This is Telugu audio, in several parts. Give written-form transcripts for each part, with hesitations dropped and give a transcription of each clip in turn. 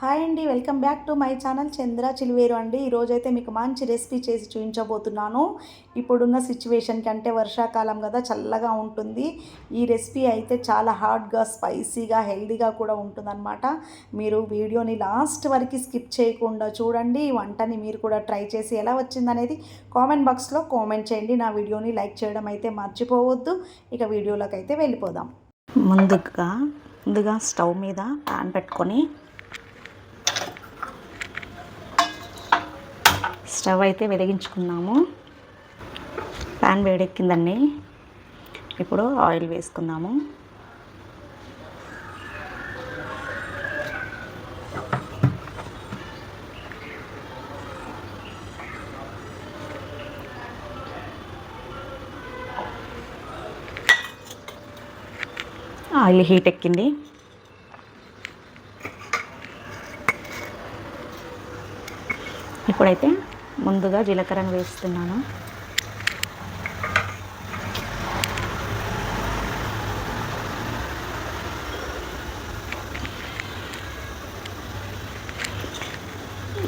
హాయ్ అండి, welcome back to my channel Chandra Chiliveru అండి. ఈరోజైతే మీకు మంచి రెసిపీ చేసి చూపించబోతున్నాను. ఇప్పుడున్న సిచ్యువేషన్కి అంటే వర్షాకాలం కదా, చల్లగా ఉంటుంది. ఈ రెసిపీ అయితే చాలా హాట్గా, స్పైసీగా, హెల్దీగా కూడా ఉంటుందన్నమాట. మీరు వీడియోని లాస్ట్ వరకు స్కిప్ చేయకుండా చూడండి. ఈ వంటని మీరు కూడా ట్రై చేసి ఎలా వచ్చిందనేది కామెంట్ బాక్స్లో కామెంట్ చేయండి. నా వీడియోని లైక్ చేయడం అయితే మర్చిపోవద్దు. ఇక వీడియోలోకి అయితే వెళ్ళిపోదాం. ముందుగా స్టవ్ మీద పాన్ పెట్టుకొని స్టవ్ అయితే వెలిగించుకున్నాము. ప్యాన్ వేడెక్కిందండి. ఇప్పుడు ఆయిల్ వేసుకుందాము. ఆయిల్ హీట్ ఎక్కింది. ఇప్పుడైతే ముందుగా జీలకర్రను వేస్తున్నాను.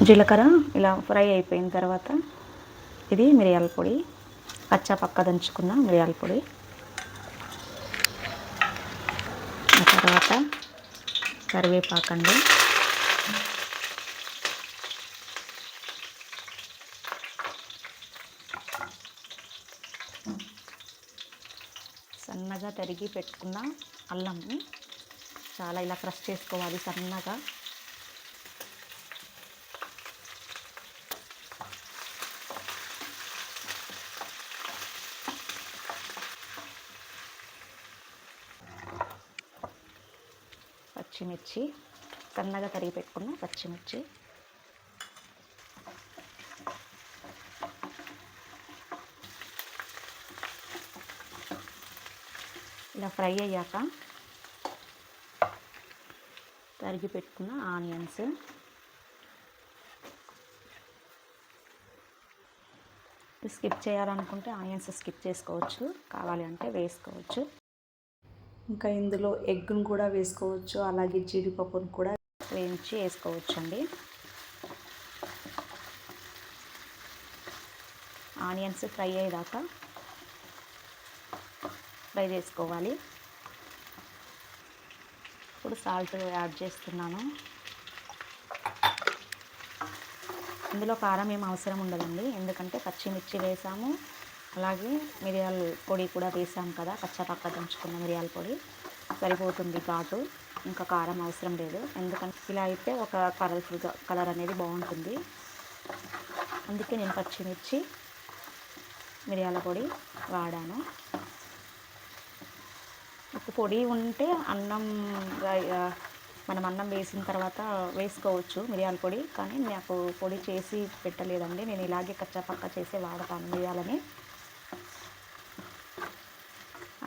జీలకర్ర ఇలా ఫ్రై అయిపోయిన తర్వాత ఇది మిరియాల పొడి, కచ్చా పక్క దంచుకున్న మిరియాల పొడి. ఆ తర్వాత కరివేపాకండి. సన్నగా తరిగి పెట్టుకున్న అల్లం చాలా ఇలా క్రష్ చేసుకోవాలి సన్నగా. పచ్చిమిర్చి సన్నగా తరిగి పెట్టుకున్న పచ్చిమిర్చి. ఇలా ఫ్రై అయ్యాక తరిగి పెట్టుకున్న ఆనియన్స్, స్కిప్ చేయాలనుకుంటే ఆనియన్స్ స్కిప్ చేసుకోవచ్చు, కావాలి అంటే వేసుకోవచ్చు. ఇంకా ఇందులో ఎగ్ను కూడా వేసుకోవచ్చు, అలాగే జీడిపప్పును కూడా వేయించి వేసుకోవచ్చు అండి. ఆనియన్స్ ఫ్రై అయ్యేదాకా ఫ్రై చేసుకోవాలి. ఇప్పుడు సాల్ట్ యాడ్ చేస్తున్నాను. ఇందులో కారం ఏం అవసరం ఉండదండి, ఎందుకంటే పచ్చిమిర్చి వేసాము, అలాగే మిరియాల పొడి కూడా వేసాము కదా, పచ్చపక్క దంచుకున్న మిరియాల పొడి సరిపోతుంది ఘాటు. ఇంకా కారం అవసరం లేదు, ఎందుకంటే ఇలా అయితే ఒక కలర్ఫుల్గా కలర్ అనేది బాగుంటుంది. అందుకే నేను పచ్చిమిర్చి మిరియాల పొడి వాడాను. పొడి ఉంటే మనం అన్నం వేసిన తర్వాత వేసుకోవచ్చు మిరియాల పొడి, కానీ నాకు పొడి చేసి పెట్టలేదండి. నేను ఇలాగే కచ్చాపక్క చేసి వాడతాను మిరియాలని.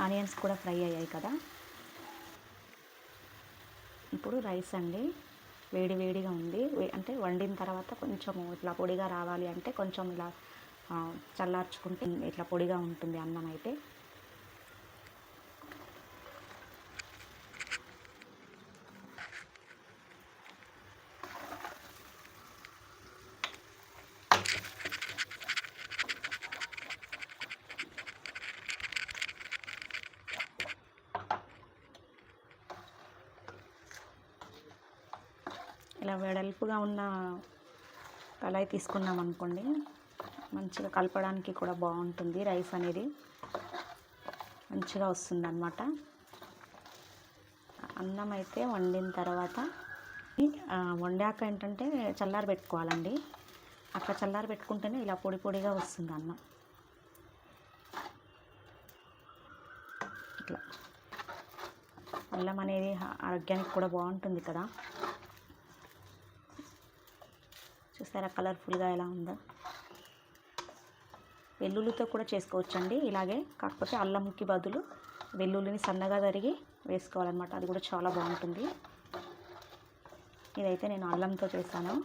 ఆనియన్స్ కూడా ఫ్రై అయ్యాయి కదా. ఇప్పుడు రైస్ అండి, వేడిగా ఉంది. అంటే వండిన తర్వాత కొంచెం ఇట్లా పొడిగా రావాలి అంటే కొంచెం ఇలా చల్లార్చుకుంటే ఇట్లా పొడిగా ఉంటుంది అన్నం అయితే. ఇలా వెడల్పుగా ఉన్న కళాయి తీసుకున్నాం అనుకోండి, మంచిగా కలపడానికి కూడా బాగుంటుంది. రైస్ అనేది మంచిగా వస్తుంది అన్నమాట. అన్నం అయితే వండిన తర్వాత వండాక ఏంటంటే చల్లారి పెట్టుకోవాలండి. అట్లా చల్లారి పెట్టుకుంటేనే ఇలా పొడిగా వస్తుంది అన్నం. ఇట్లా అల్లం అనేది ఆరోగ్యానికి కూడా బాగుంటుంది కదా. చూసారా కలర్ఫుల్గా ఎలా ఉందో. వెల్లుల్లితో కూడా చేసుకోవచ్చండి ఇలాగే, కాకపోతే అల్లంకి బదులు వెల్లుల్లిని సన్నగా తరిగి వేసుకోవాలన్నమాట, అది కూడా చాలా బాగుంటుంది. ఇదైతే నేను అల్లంతో చేశాను,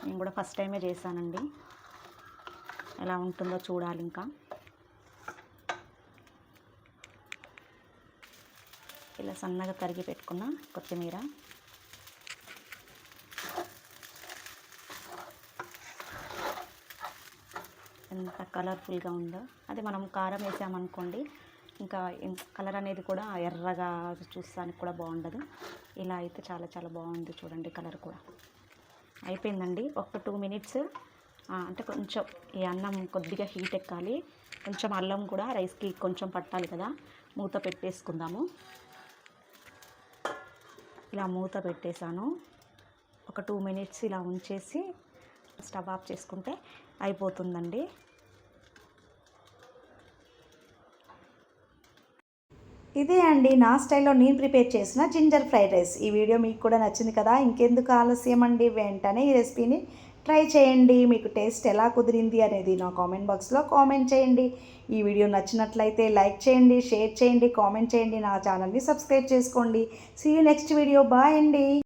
నేను కూడా ఫస్ట్ టైమే చేశానండి. ఎలా ఉంటుందో చూడాలి. ఇంకా ఇలా సన్నగా తరిగి పెట్టుకున్న కొత్తిమీర, ఎంత కలర్ఫుల్గా ఉందో. అది మనం కారం వేసామనుకోండి ఇంకా కలర్ అనేది కూడా ఎర్రగా చూస్తానికి కూడా బాగుండదు. ఇలా అయితే చాలా చాలా బాగుంది చూడండి. కలర్ కూడా అయిపోయిందండి. ఒక 2 మినిట్స్ అంటే కొంచెం ఈ అన్నం కొద్దిగా హీట్ ఎక్కాలి. కొంచెం అల్లం కూడా రైస్కి కొంచెం పట్టాలి కదా. మూత పెట్టేసుకుందాము. ఇలా మూత పెట్టేశాను. ఒక 2 మినిట్స్ ఇలా ఉంచేసి స్టవ్ ఆఫ్ చేసుకుంటే అయిపోతుందండి. ఇదే అండి నా స్టైల్లో నేను ప్రిపేర్ చేసిన జింజర్ ఫ్రైడ్ రైస్. ఈ వీడియో మీకు కూడా నచ్చింది కదా. ఇంకెందుకు ఆలస్యం అండి, వెంటనే ఈ రెసిపీని ట్రై చేయండి. మీకు టేస్ట్ ఎలా కుదిరింది అనేది నా కామెంట్ బాక్స్లో కామెంట్ చేయండి. ఈ వీడియో నచ్చినట్లయితే లైక్ చేయండి, షేర్ చేయండి, కామెంట్ చేయండి. నా ఛానల్ని సబ్స్క్రైబ్ చేసుకోండి. See you next video. Bye అండి.